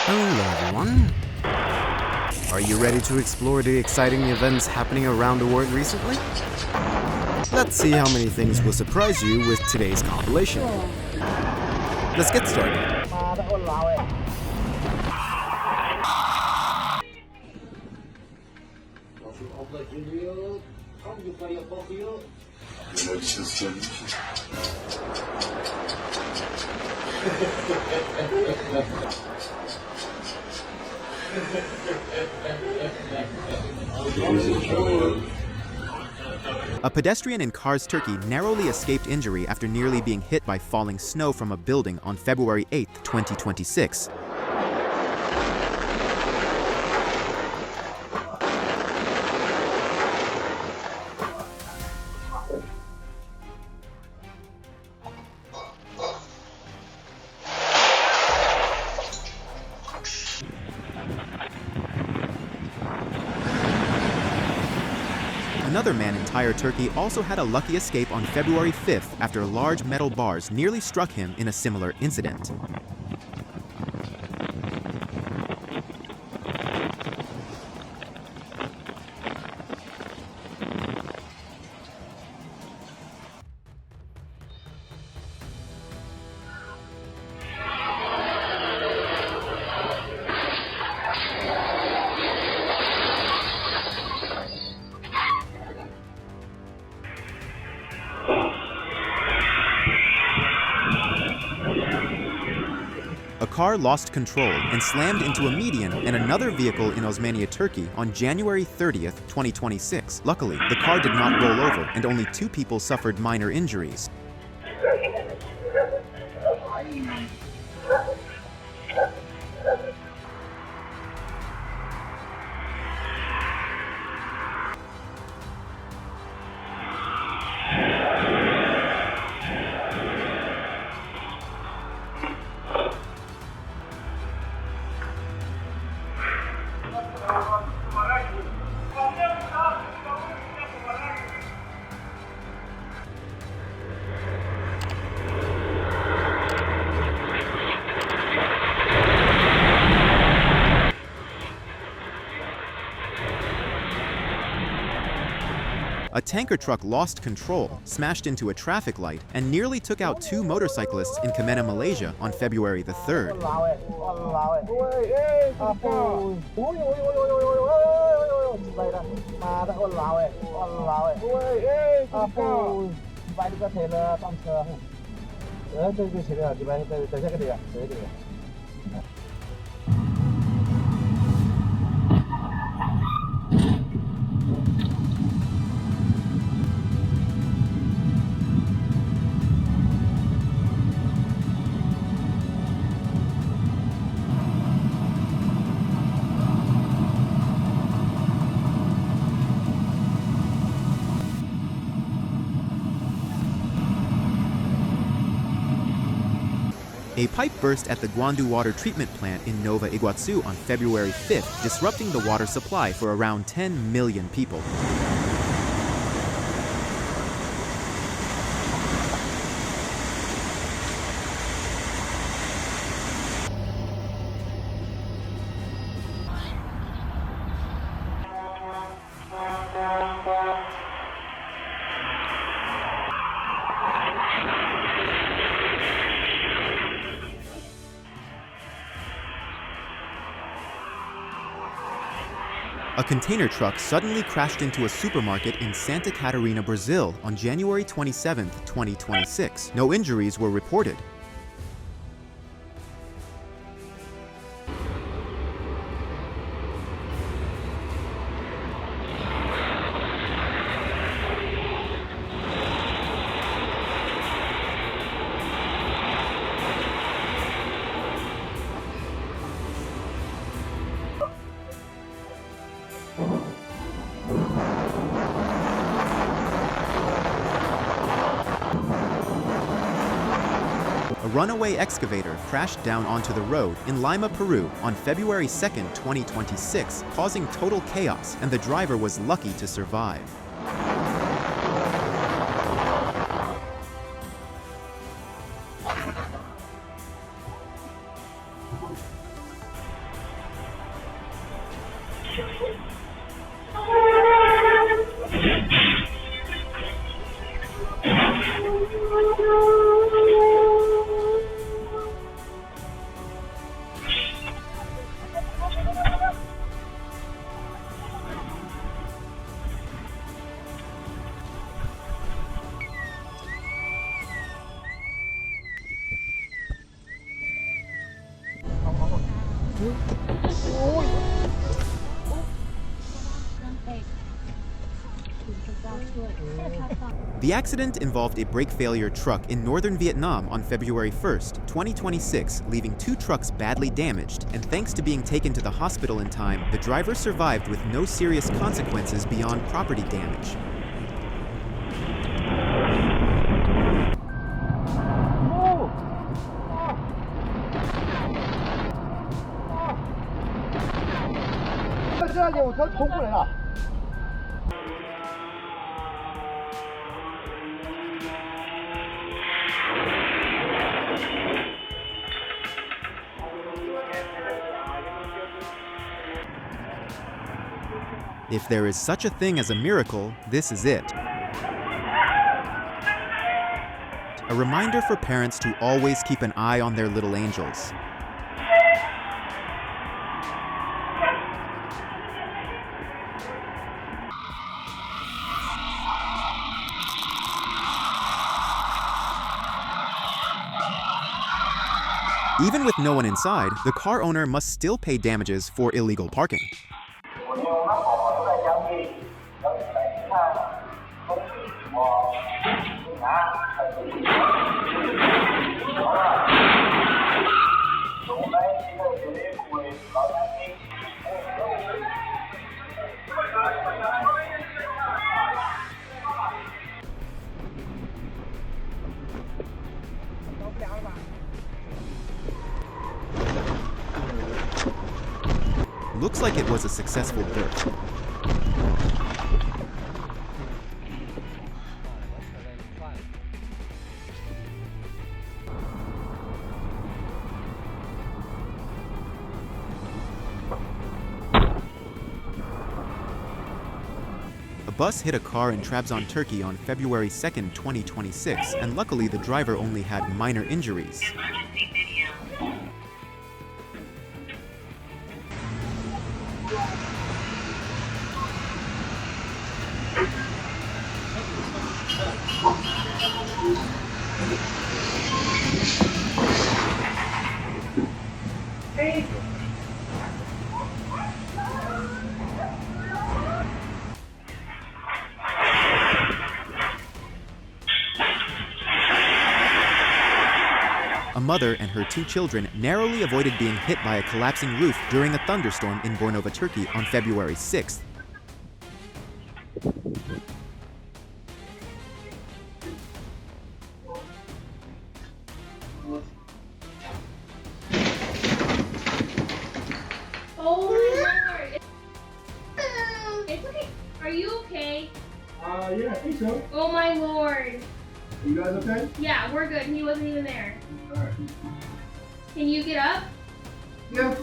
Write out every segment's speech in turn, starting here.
Hello everyone. Are you ready to explore the exciting events happening around the world recently? Let's see how many things will surprise you with today's compilation. Let's get started. A pedestrian in Kars, Turkey narrowly escaped injury after nearly being hit by falling snow from a building on February 8, 2026. Another man in Tyre, Turkey also had a lucky escape on February 5th after large metal bars nearly struck him in a similar incident. A car lost control and slammed into a median and another vehicle in Osmaniye, Turkey on January 30th, 2026. Luckily, the car did not roll over and only 2 people suffered minor injuries. A tanker truck lost control, smashed into a traffic light, and nearly took out 2 motorcyclists in Kemener, Malaysia on February the 3rd. A pipe burst at the Guandu water treatment plant in Nova Iguazu on February 5th, disrupting the water supply for around 10 million people. A container truck suddenly crashed into a supermarket in Santa Catarina, Brazil on January 27, 2026. No injuries were reported. A runaway excavator crashed down onto the road in Lima, Peru on February 2, 2026, causing total chaos, and the driver was lucky to survive. The accident involved a brake failure truck in northern Vietnam on February 1st, 2026, leaving 2 trucks badly damaged, and thanks to being taken to the hospital in time, the driver survived with no serious consequences beyond property damage. If there is such a thing as a miracle, this is it. A reminder for parents to always keep an eye on their little angels. Even with no one inside, the car owner must still pay damages for illegal parking. Looks like it was a successful birth. A bus hit a car in Trabzon, Turkey on February 2nd, 2026, and luckily the driver only had minor injuries. A mother and her 2 children narrowly avoided being hit by a collapsing roof during a thunderstorm in Bornova, Turkey on February 6th. Oh my lord! It's okay. Are you okay? Yeah, I think so. Oh my lord! You guys okay? Yeah, we're good. He wasn't even there. Alright. Can you get up? Yeah.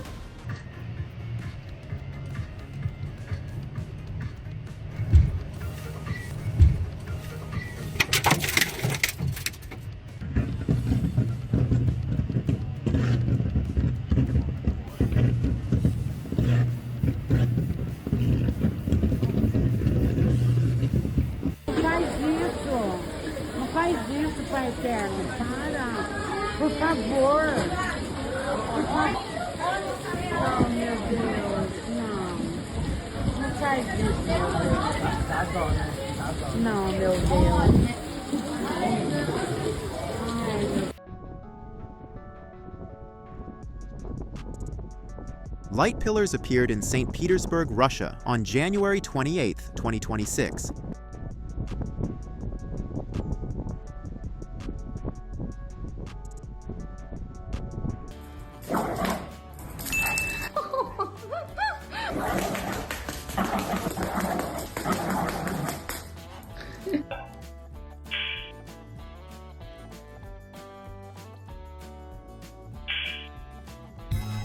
Não faz isso, Pai Eterno. Para. Por favor. Por favor. Não, meu Deus. Não. Não faz isso, meu Deus. Não, meu Deus. Light pillars appeared in St. Petersburg, Russia on January 28, 2026.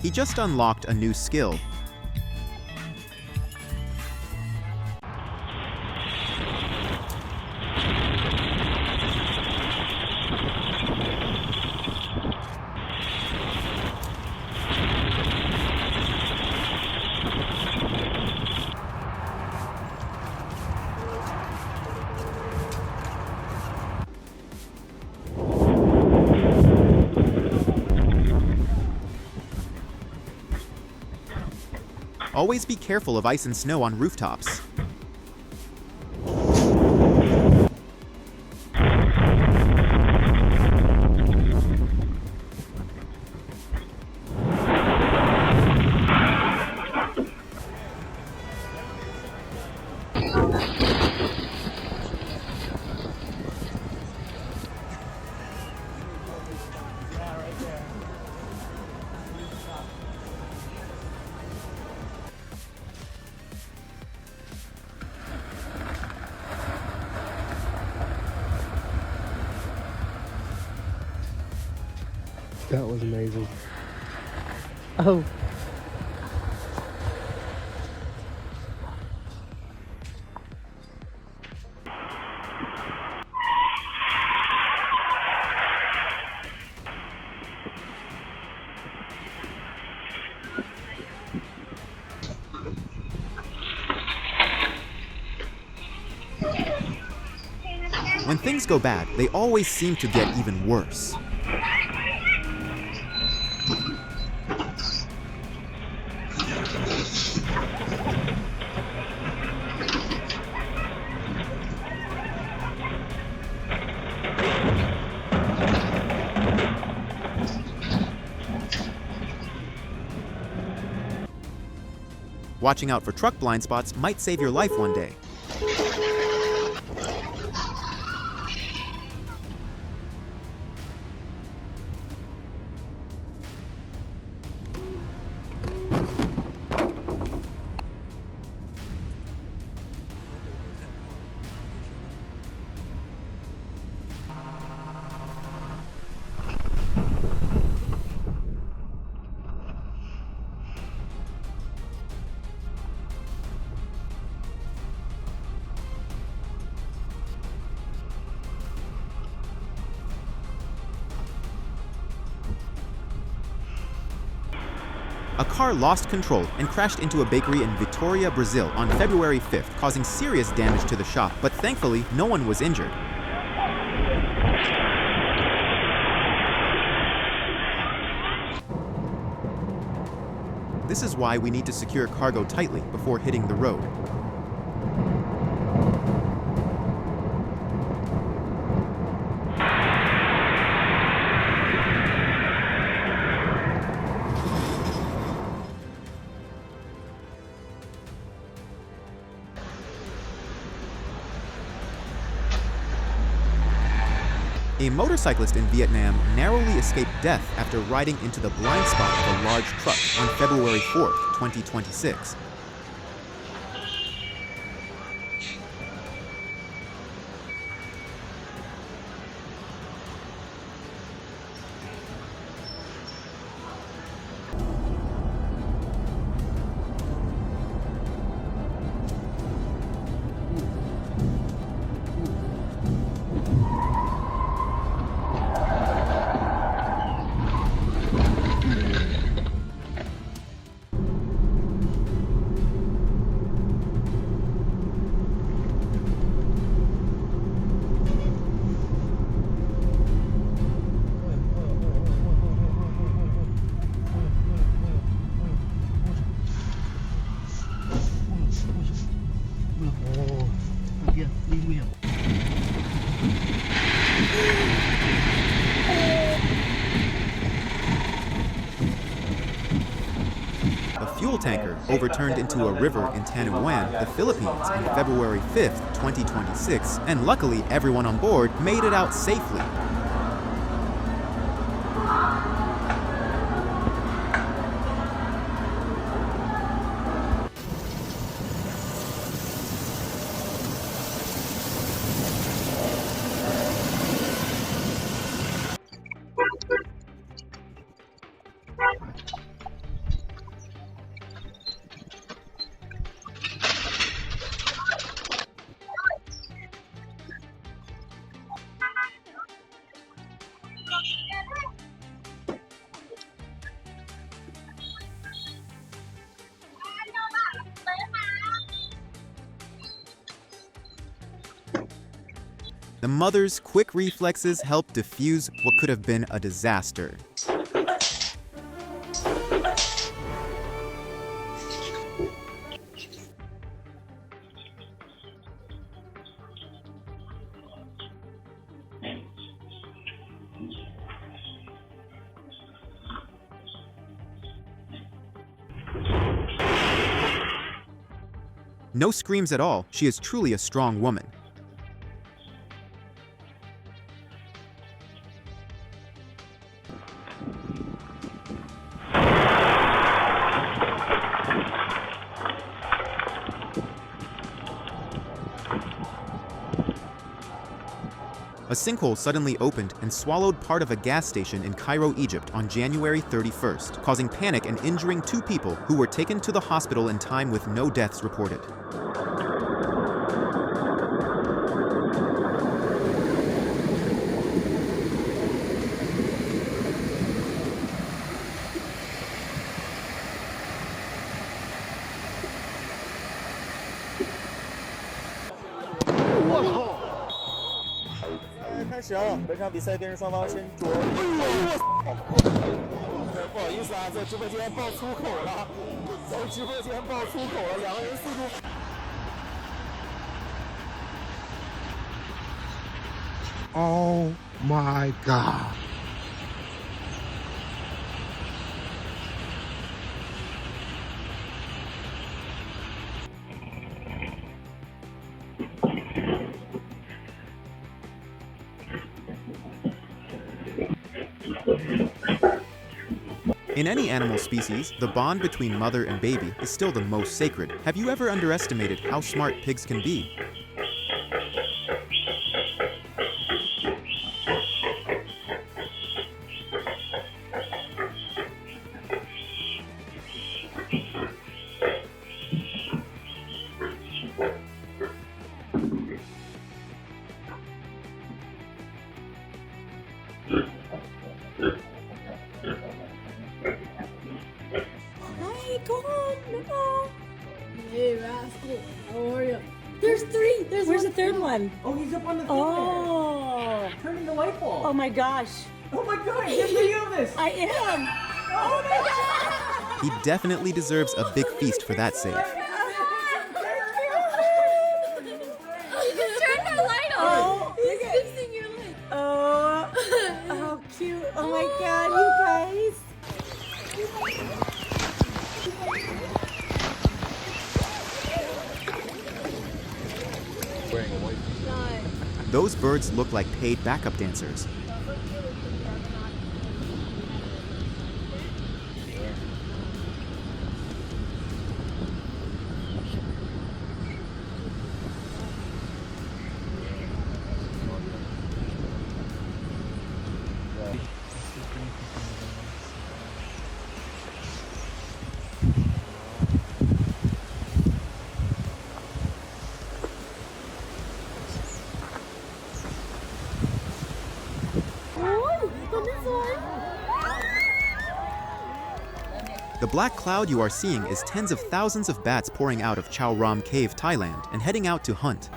He just unlocked a new skill. Always be careful of ice and snow on rooftops. That was amazing. Oh. When things go bad, they always seem to get even worse. Watching out for truck blind spots might save your life one day. A car lost control and crashed into a bakery in Vitória, Brazil on February 5th, causing serious damage to the shop, but thankfully, no one was injured. This is why we need to secure cargo tightly before hitting the road. A motorcyclist in Vietnam narrowly escaped death after riding into the blind spot of a large truck on February 4th, 2026. A fuel tanker overturned into a river in Tanuan, the Philippines, on February 5th, 2026, and luckily everyone on board made it out safely. The mother's quick reflexes helped defuse what could have been a disaster. No screams at all. She is truly a strong woman. A sinkhole suddenly opened and swallowed part of a gas station in Cairo, Egypt on January 31st, causing panic and injuring 2 people who were taken to the hospital in time with no deaths reported. Oh my God. In any animal species, the bond between mother and baby is still the most sacred. Have you ever underestimated how smart pigs can be? Hey, rascal. How are you? There's 3. Where's the third one? Oh, he's up on the thing Oh. there. Turning the light bulb. Oh my gosh. Oh my God, get video of this. I am. Oh my God. He definitely deserves a big feast for that save. You just turned the light on. He's fixing your light. Oh. Oh, cute. Oh my God, you guys. Those birds look like paid backup dancers. The black cloud you are seeing is tens of thousands of bats pouring out of Chao Ram Cave, Thailand, and heading out to hunt.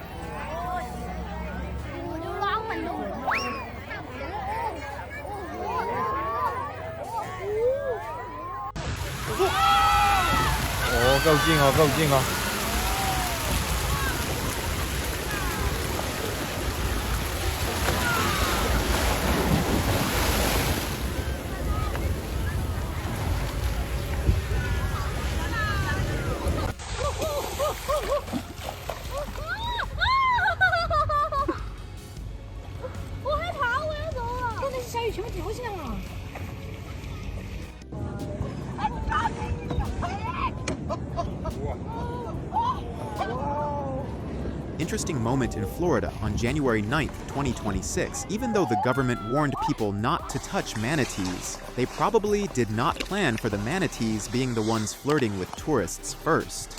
Interesting moment in Florida on January 9th, 2026. Even though the government warned people not to touch manatees, they probably did not plan for the manatees being the ones flirting with tourists first.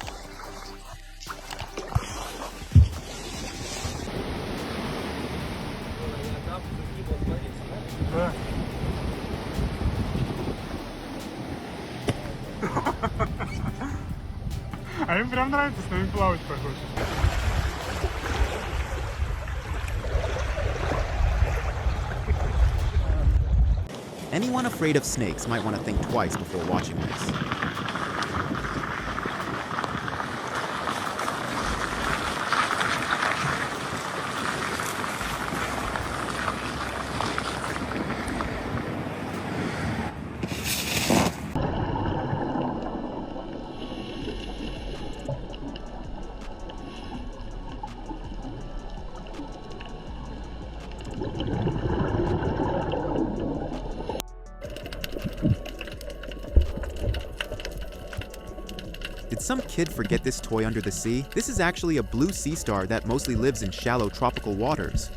А им прям нравится с нами плавать, похоже. Anyone afraid of snakes might want to think twice before watching this. Did some kid forget this toy under the sea? This is actually a blue sea star that mostly lives in shallow tropical waters.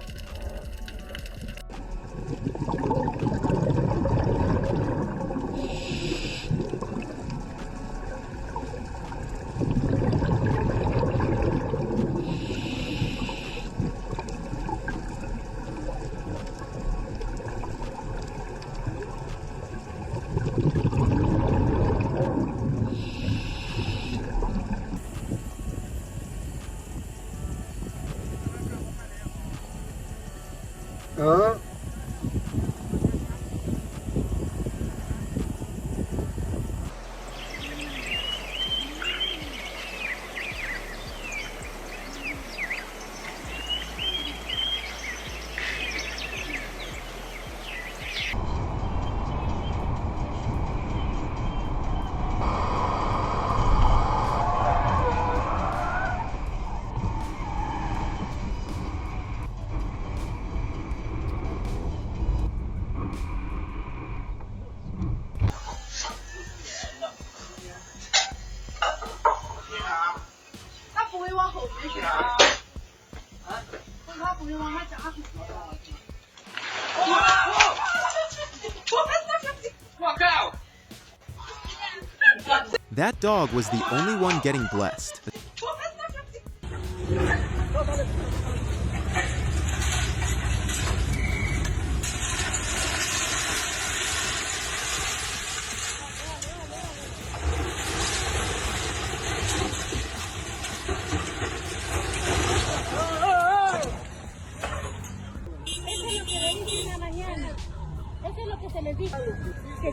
That dog was the only one getting blessed.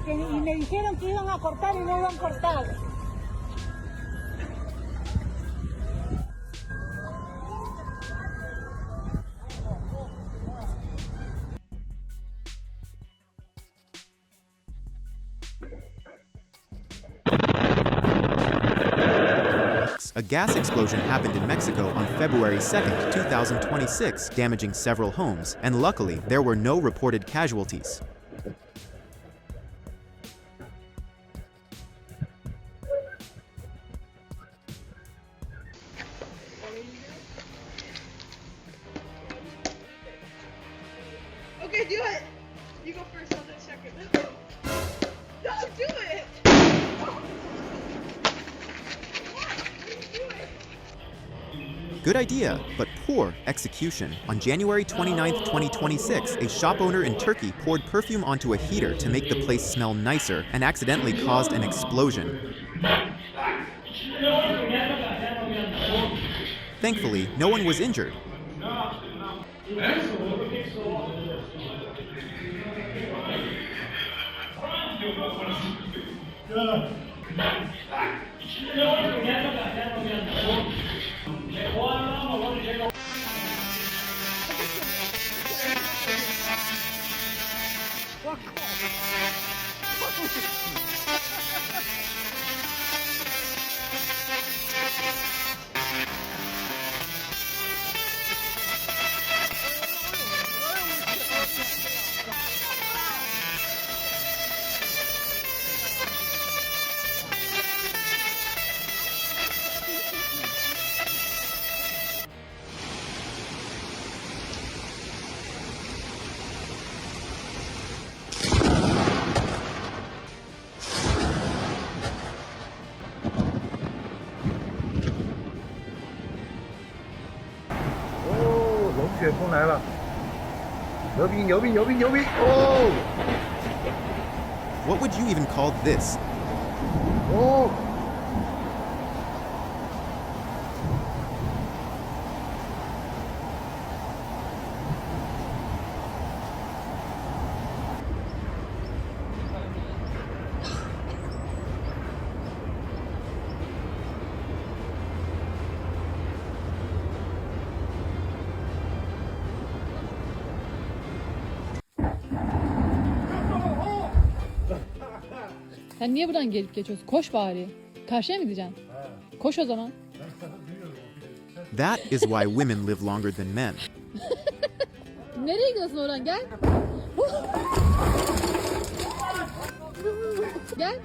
Y me dijeron que iban a cortar y no lo han cortado. A gas explosion happened in Mexico on February 2nd, 2026, damaging several homes, and luckily, there were no reported casualties. Okay, do it. You go first, I'll do second. No, do it. Good idea, but poor execution. On January 29, 2026, a shop owner in Turkey poured perfume onto a heater to make the place smell nicer and accidentally caused an explosion. Thankfully, no one was injured. What would you even call this? Sen niye buradan gelip geçiyorsun? Koş bari. Karşıya mı gideceksin? Koş o zaman. That is why women live longer than men. Nereye gidiyorsun oradan? Gel. Gel.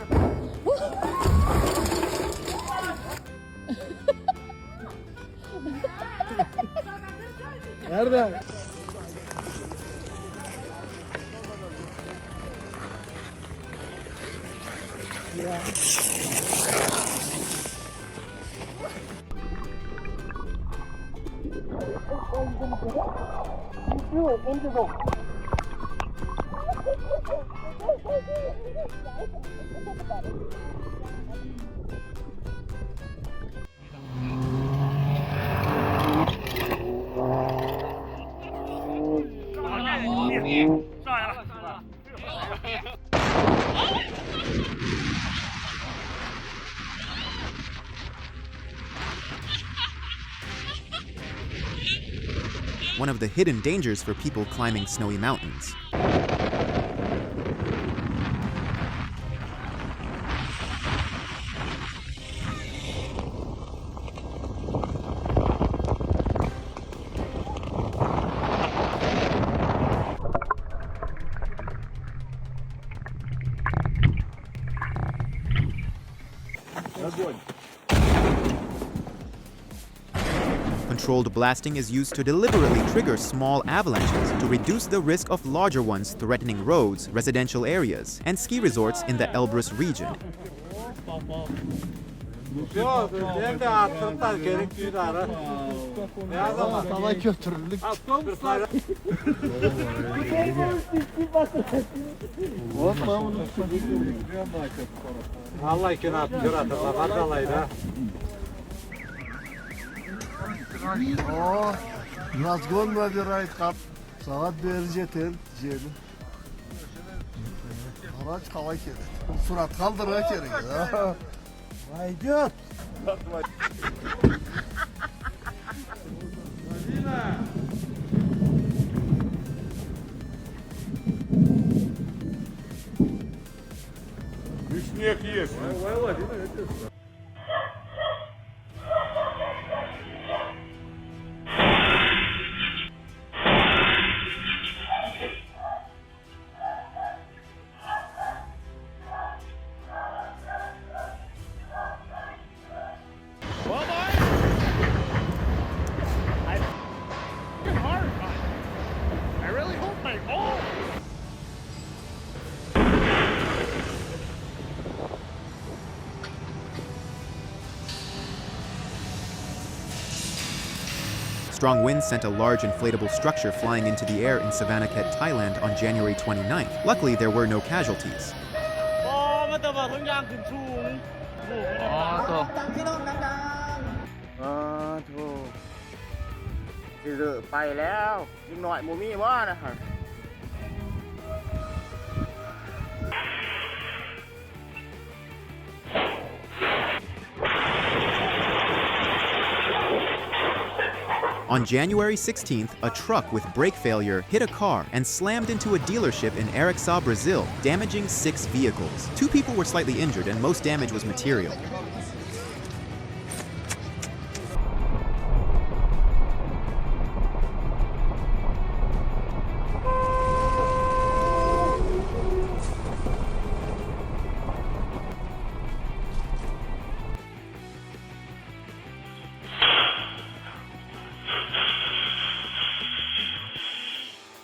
Nerede? One of the hidden dangers for people climbing snowy mountains. Controlled blasting is used to deliberately trigger small avalanches to reduce the risk of larger ones threatening roads, residential areas, and ski resorts in the Elbrus region. Yazgın mı bir ay kap? Saat verecektir diyelim. Araç hava kere. Surat kaldıra kere ya. Vay diyor. Снег есть. Strong winds sent a large inflatable structure flying into the air in Savannakhet, Thailand on January 29th. Luckily, there were no casualties. On January 16th, a truck with brake failure hit a car and slammed into a dealership in Arexá, Brazil, damaging 6 vehicles. 2 people were slightly injured and most damage was material.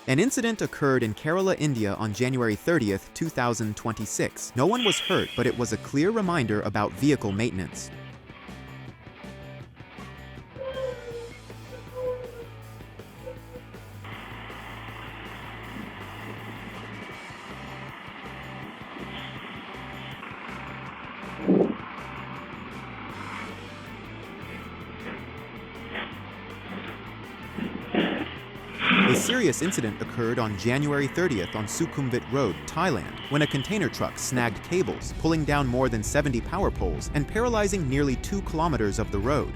An incident occurred in Kerala, India on January 30th, 2026. No one was hurt, but it was a clear reminder about vehicle maintenance. A serious incident occurred on January 30th on Sukhumvit Road, Thailand, when a container truck snagged cables, pulling down more than 70 power poles and paralyzing nearly 2 kilometers of the road.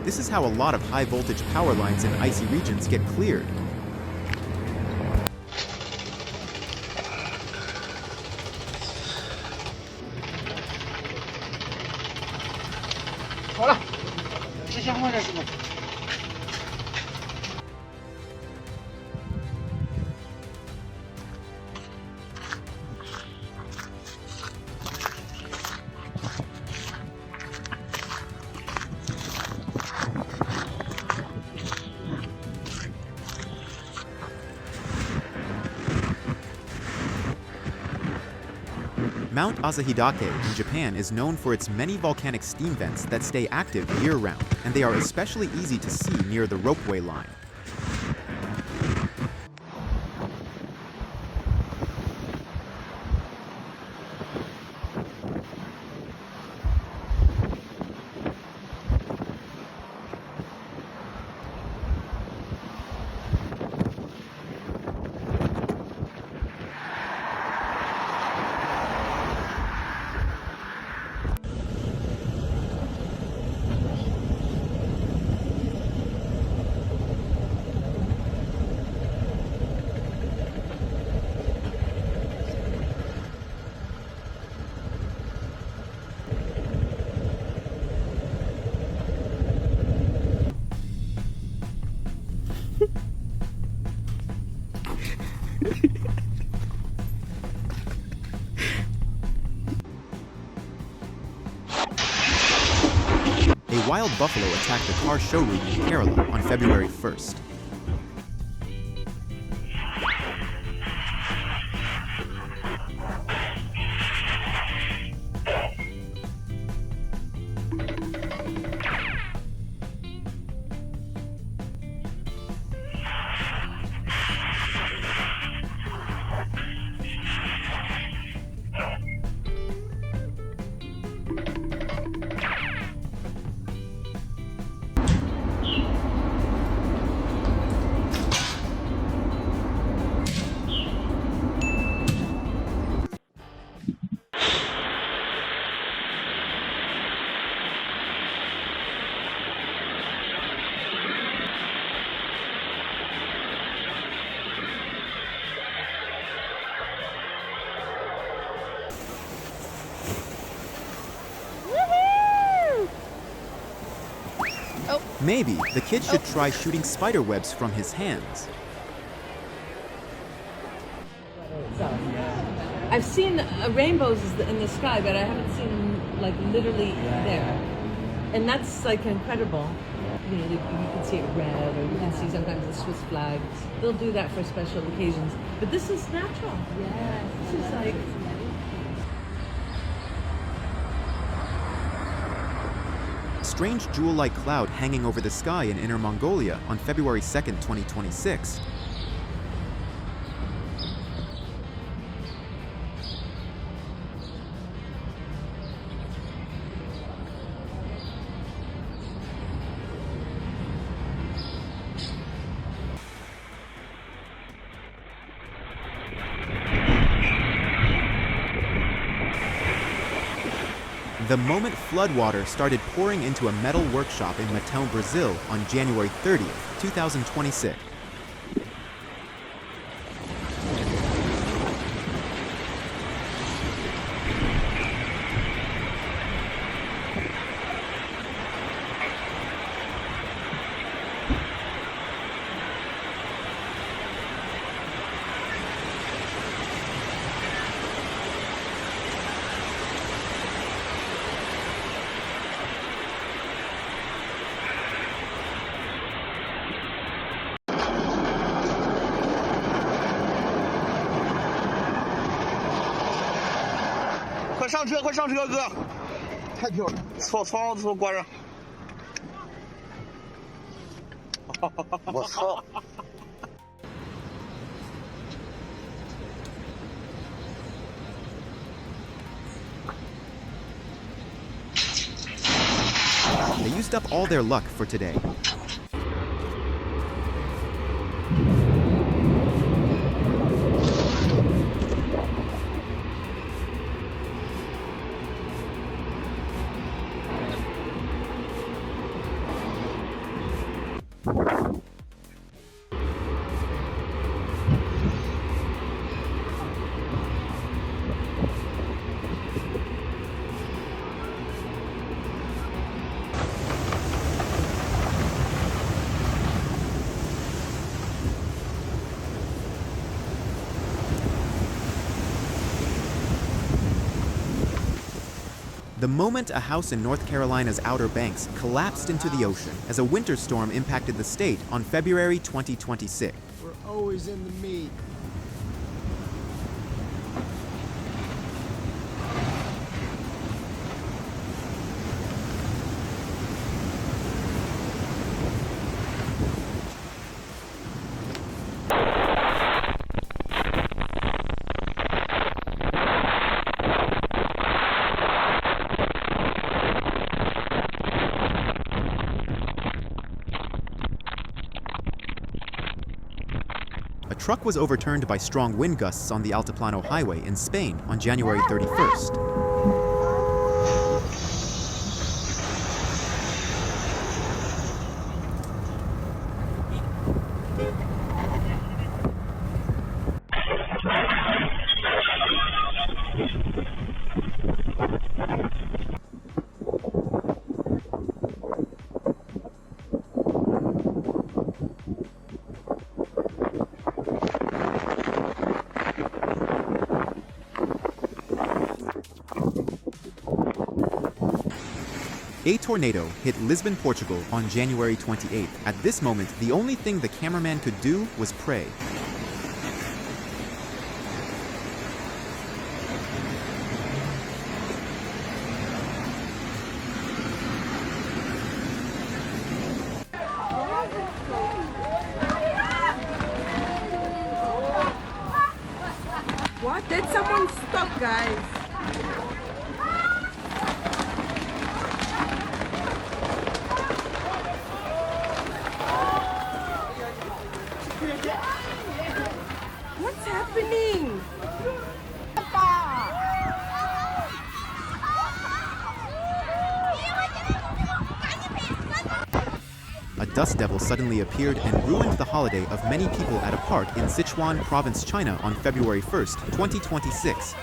This is how a lot of high-voltage power lines in icy regions get cleared. 好了，时间快点，师傅。 Mount Asahidake in Japan is known for its many volcanic steam vents that stay active year-round, and they are especially easy to see near the ropeway line. A wild buffalo attacked a car showroom in Kerala on February 1st. Maybe the kid should try shooting spider webs from his hands. I've seen rainbows in the sky, but I haven't seen them like literally there. And that's like incredible. You know, you can see it red, or you can see sometimes the Swiss flags. They'll do that for special occasions. But this is natural. Yeah, this is like... Strange jewel-like cloud hanging over the sky in Inner Mongolia on February 2nd, 2026. The moment floodwater started pouring into a metal workshop in Matão, Brazil on January 30th, 2026.快上车，哥！太漂亮，窗户关上。我操！ They used up all their luck for today. The moment a house in North Carolina's Outer Banks collapsed into the ocean as a winter storm impacted the state on February 2026. We're always in the meat. A truck was overturned by strong wind gusts on the Altiplano Highway in Spain on January 31st. A tornado hit Lisbon, Portugal on January 28th. At this moment, the only thing the cameraman could do was pray. What? Did someone stop, guys? What's happening? A dust devil suddenly appeared and ruined the holiday of many people at a park in Sichuan Province, China on February 1st, 2026.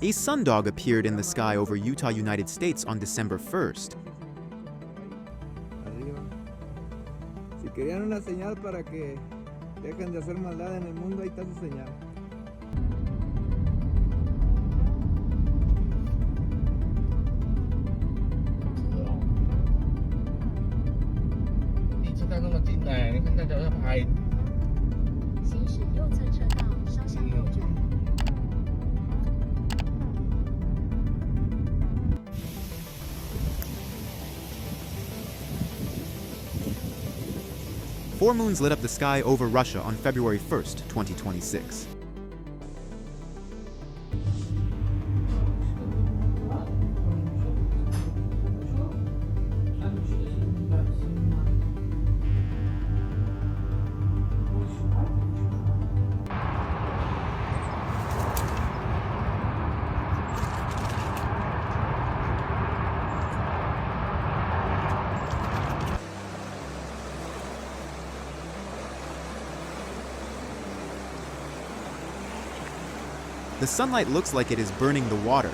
A sundog appeared in the sky over Utah, United States on December 1st. Si querían una señal para que dejen de hacer maldad en el mundo, ahí está su señal. Four moons lit up the sky over Russia on February 1st, 2026. The sunlight looks like it is burning the water.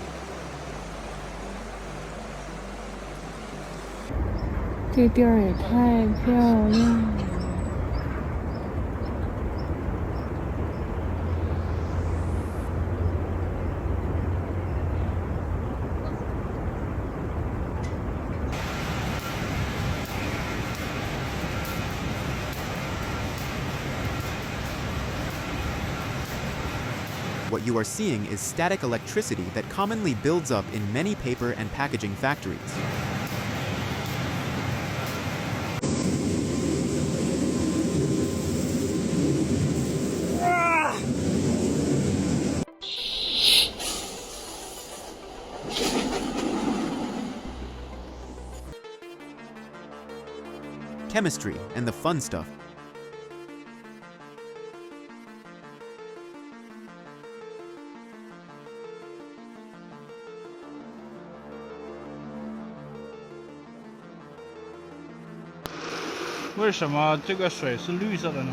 What you are seeing is static electricity that commonly builds up in many paper and packaging factories. chemistry, and the fun stuff. Why is the water blue?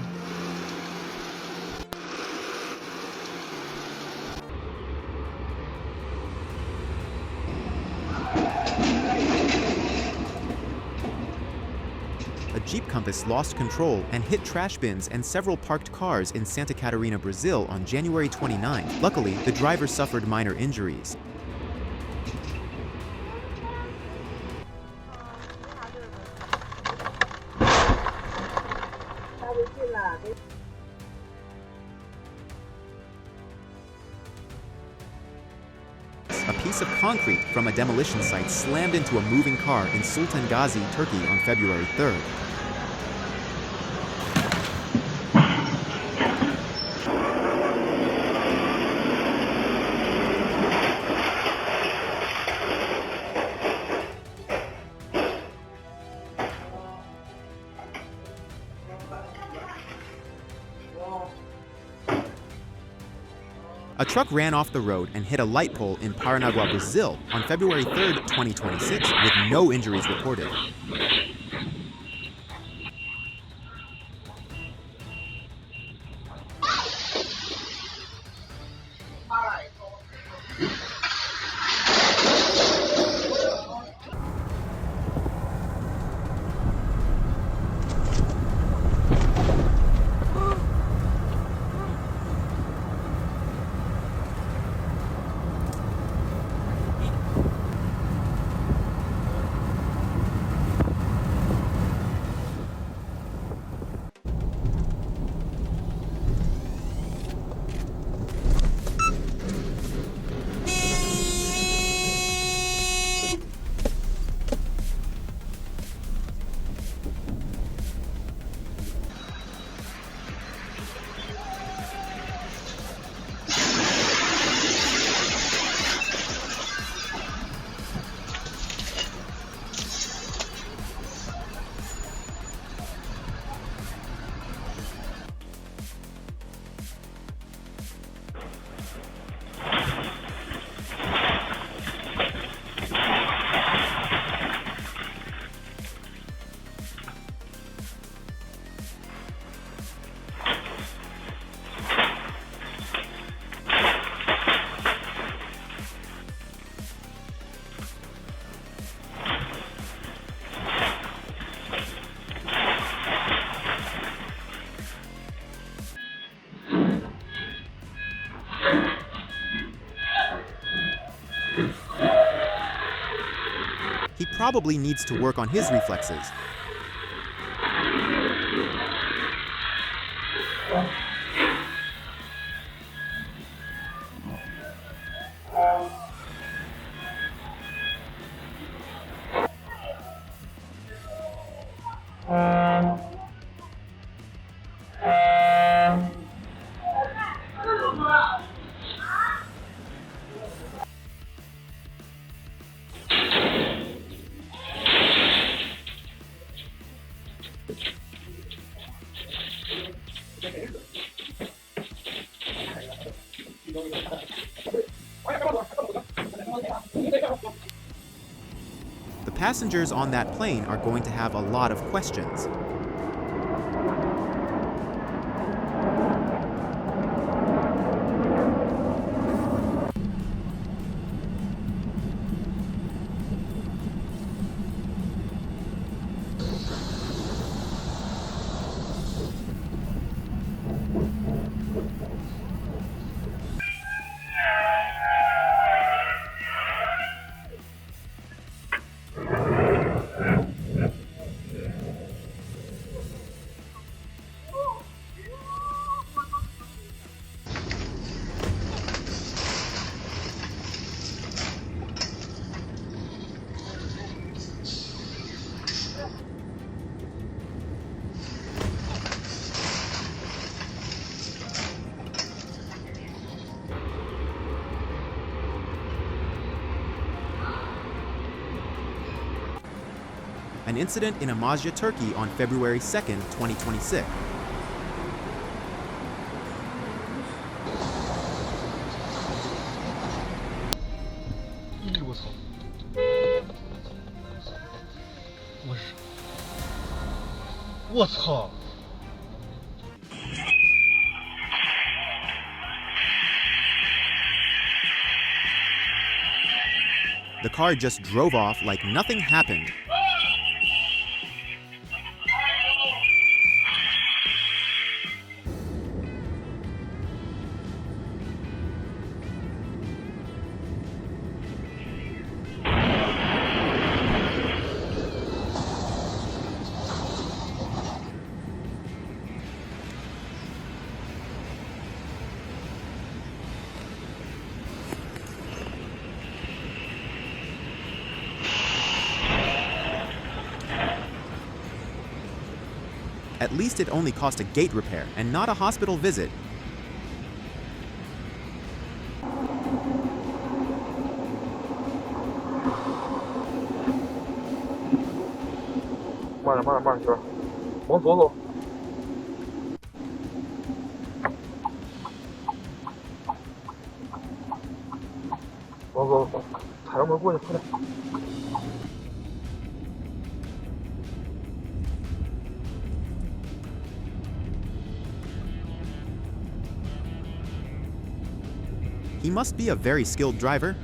A Jeep Compass lost control and hit trash bins and several parked cars in Santa Catarina, Brazil on January 29. Luckily, the driver suffered minor injuries. A piece of concrete from a demolition site slammed into a moving car in Sultan Gazi, Turkey on February 3rd. A truck ran off the road and hit a light pole in Paranagua, Brazil on February 3, 2026, with no injuries reported. He probably needs to work on his reflexes. The passengers on that plane are going to have a lot of questions. an incident in Amasya, Turkey on February 2nd, 2026. The car just drove off like nothing happened. At least it only cost a gate repair and not a hospital visit. He must be a very skilled driver.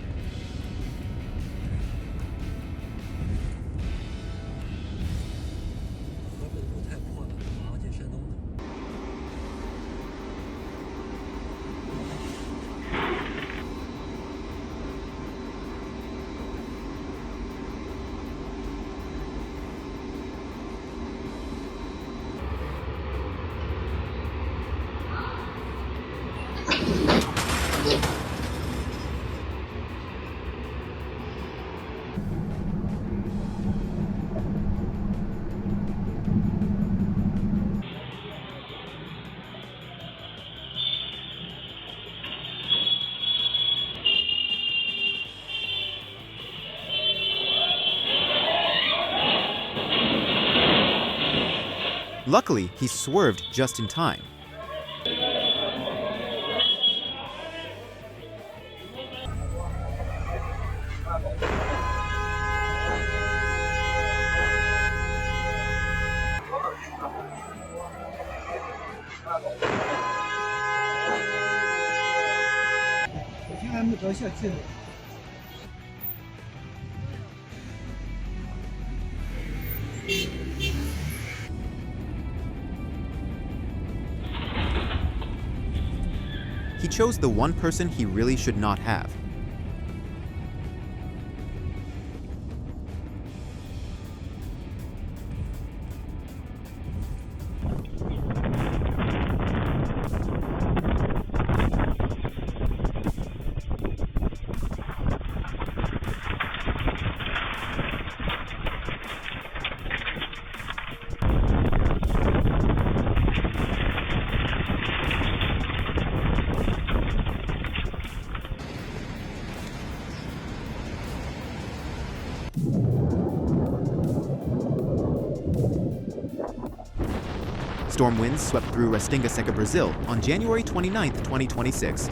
Luckily, he swerved just in time. He chose the one person he really should not have. Storm winds swept through Restinga Seca, Brazil on January 29, 2026.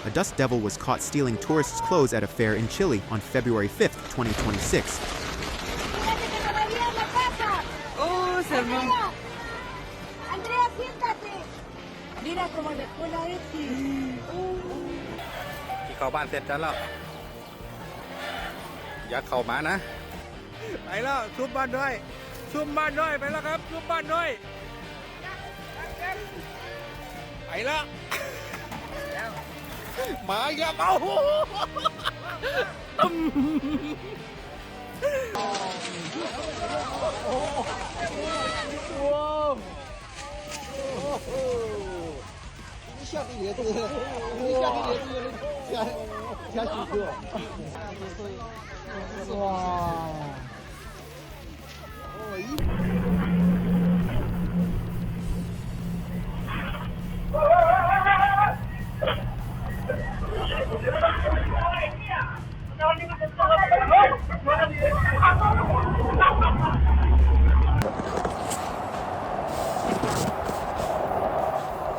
A dust devil was caught stealing tourists' clothes at a fair in Chile on February 5, 2026. Oh, c'est bon. Mira cómo dejó la X. ที่เข้าบ้านเสร็จกันแล้ว อย่าเข้ามานะ ไปแล้วซุปบ้านด้วยซุปบ้านด้วยไปแล้วครับซุปบ้านด้วยไปแล้ว มาอย่าเมา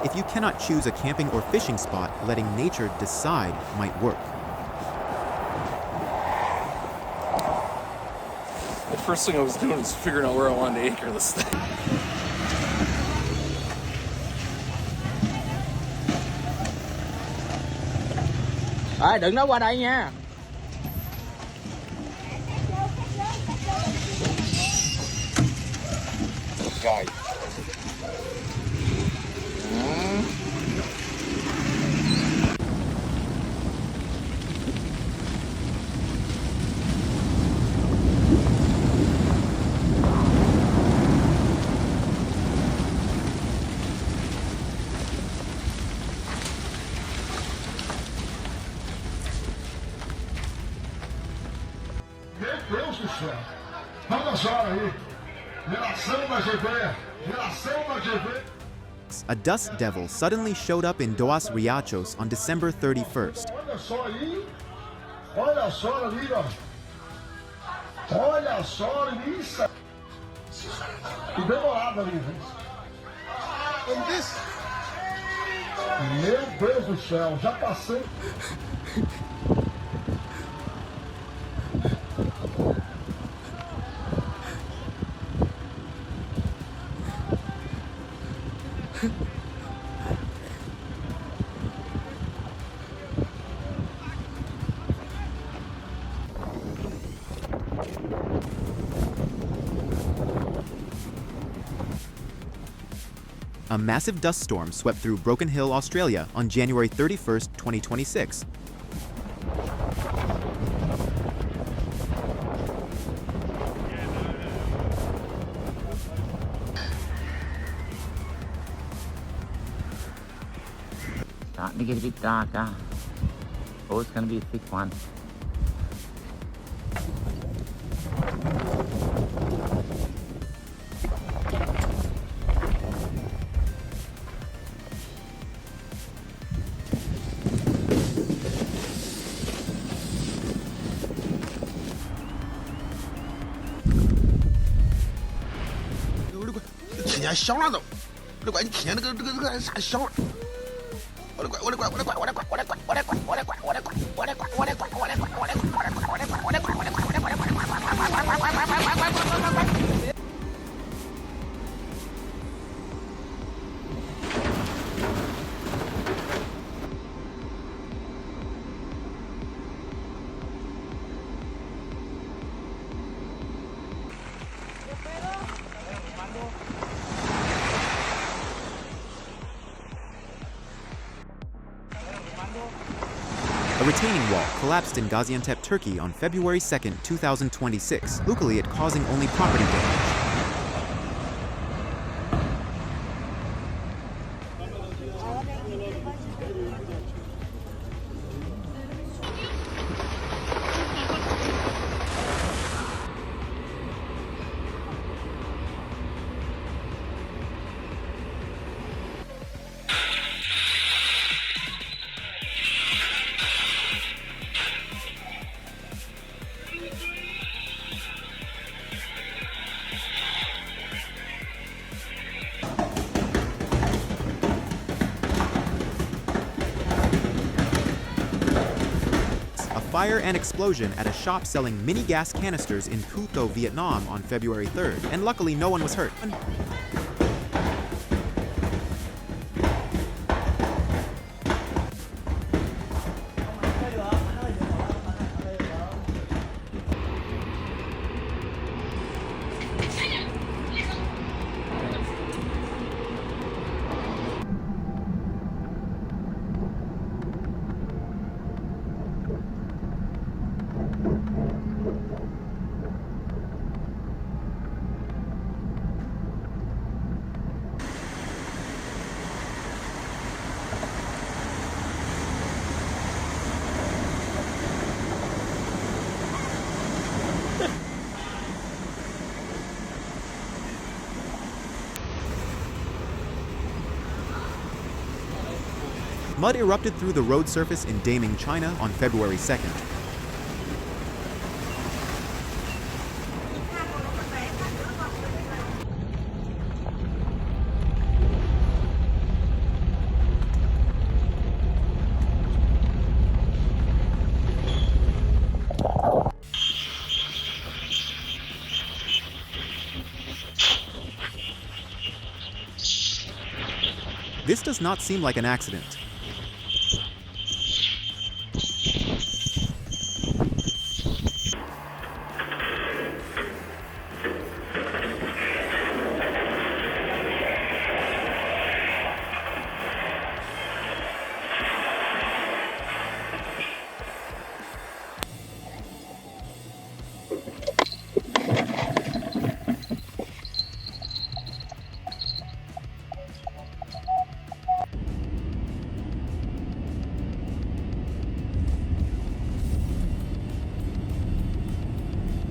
If you cannot choose a camping or fishing spot, letting nature decide might work. The first thing I was doing was figuring out where I wanted to anchor this thing. Đừng nói qua đây nha. Rồi. Meu Deus do céu. Olha só aí. Geração da GV. Geração da GV. A dust devil suddenly showed up in Dos Riachos on December 31st. Olha só aí. Olha só ali, ó. Olha só isso. E demorado ali, gente. Meu Deus do céu, já passei. A massive dust storm swept through Broken Hill, Australia on January 31st, 2026. Starting to get a bit darker. Oh, it's going to be a thick one. A retaining wall collapsed in Gaziantep, Turkey on February 2nd, 2026, locally it causing only property damage. Fire and explosion at a shop selling mini gas canisters in Phu Tho, Vietnam on February 3rd, and luckily no one was hurt. Mud erupted through the road surface in Daming, China on February 2nd. This does not seem like an accident.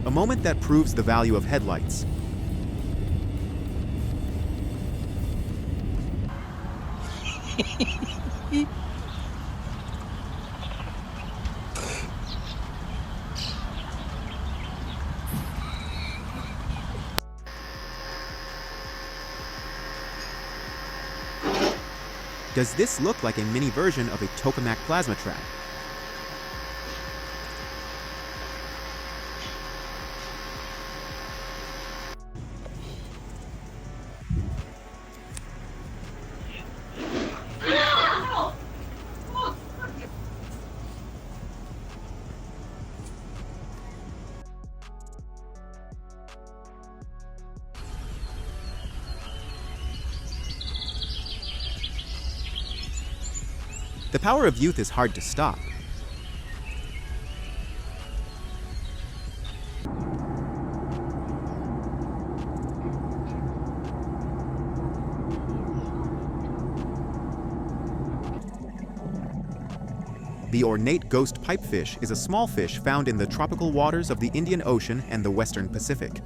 A moment that proves the value of headlights. Does this look like a mini version of a tokamak plasma trap? The power of youth is hard to stop. The ornate ghost pipefish is a small fish found in the tropical waters of the Indian Ocean and the Western Pacific.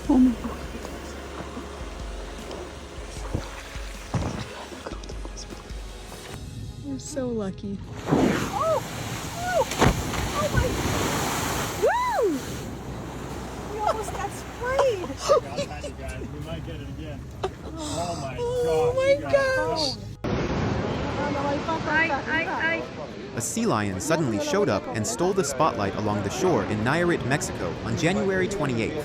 Oh my God. We're so lucky. Oh! Oh! Oh my! Woo! We almost got sprayed. We might get it again. Oh my gosh! A sea lion suddenly showed up and stole the spotlight along the shore in Nayarit, Mexico on January 28th.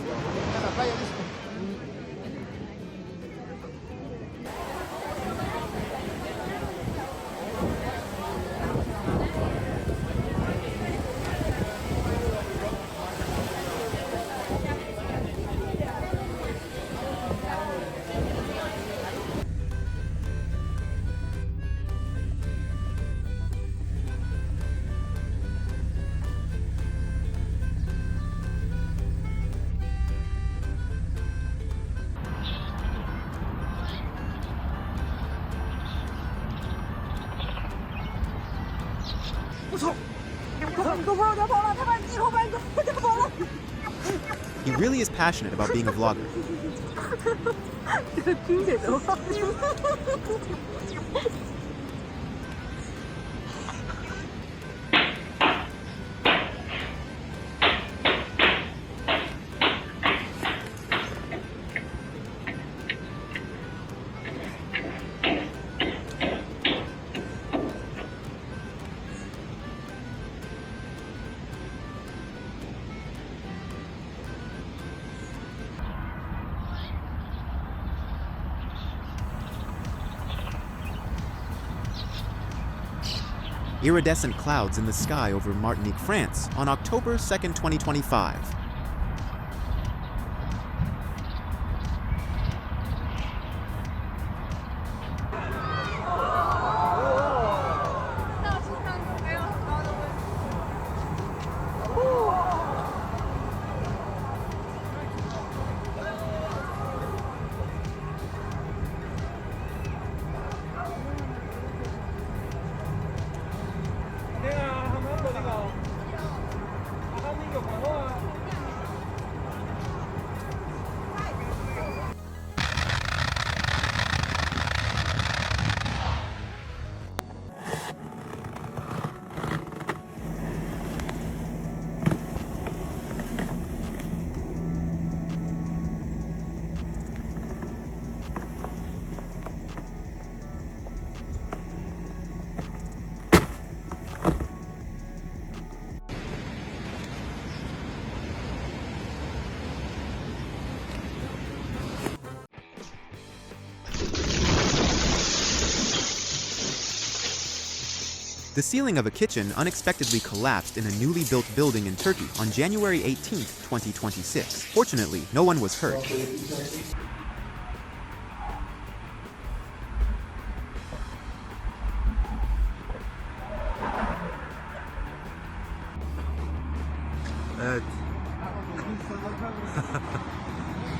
He really is passionate about being a vlogger. iridescent clouds in the sky over Martinique, France on October 2nd, 2025. The ceiling of a kitchen unexpectedly collapsed in a newly built building in Turkey on January 18, 2026. Fortunately, no one was hurt. Evet.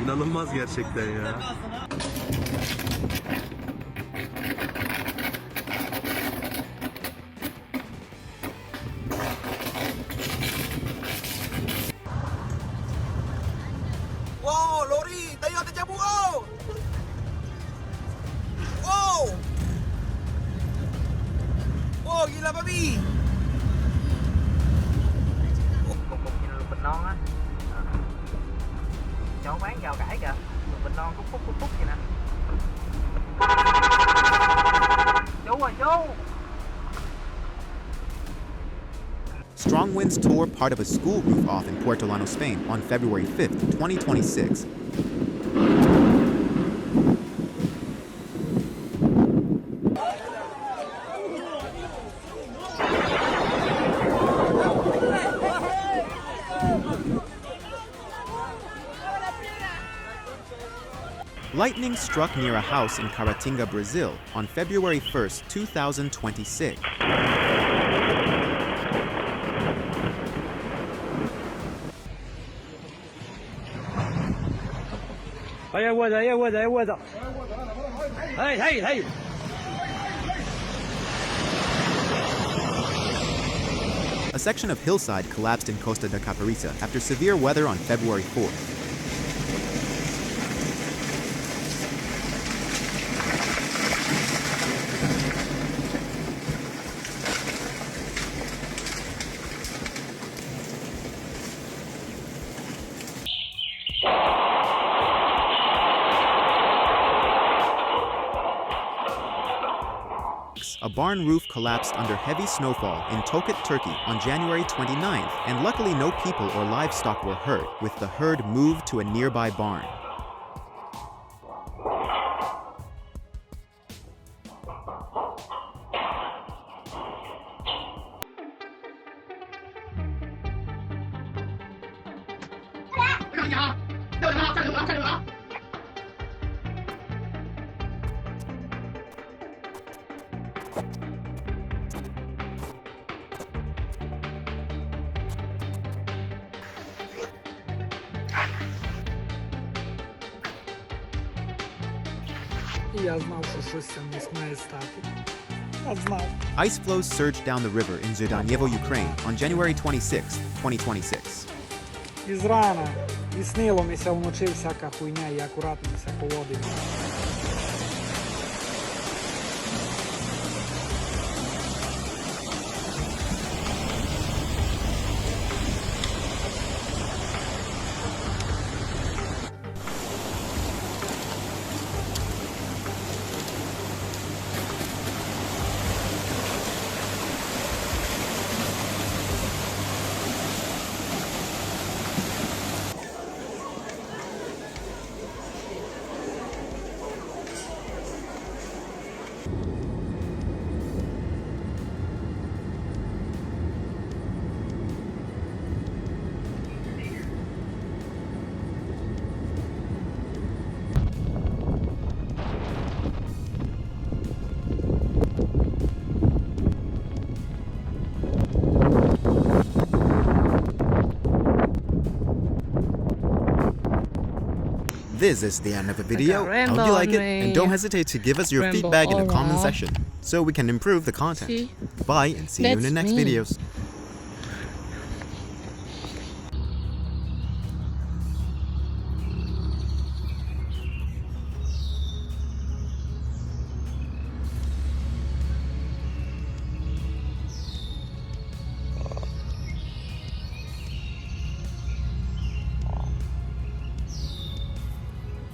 İnanılmaz gerçekten ya. Wow, lori, tayo ada cabut oh. Wow. Wow, gila babi. Một nhìn bình non á. Chỗ bán rau cải kìa. Bình non cúc cúc vậy nè. Chú ơi chú. Strong winds tore part of a school roof off in Puertollano, Spain on February 5th, 2026. Lightning struck near a house in Caratinga, Brazil on February 1st, 2026. Hey! A section of hillside collapsed in Costa de Caparica after severe weather on February 4th. A barn roof collapsed under heavy snowfall in Tokat, Turkey on January 29th, and luckily no people or livestock were hurt, with the herd moved to a nearby barn. Я знав, що щось там не має стати. Я знав. Ice flows surged down the river in Zhytomyr, Ukraine on January 26, 2026. І зрана, і снило мися вночі всяка хуйня, і акуратно все поводив. This is the end of the video. I rainbow hope you like it, on me. and don't hesitate to give us your Rainbow feedback in the comment aura. section so we can improve the content. See? Bye, and see you in the That's next me. videos.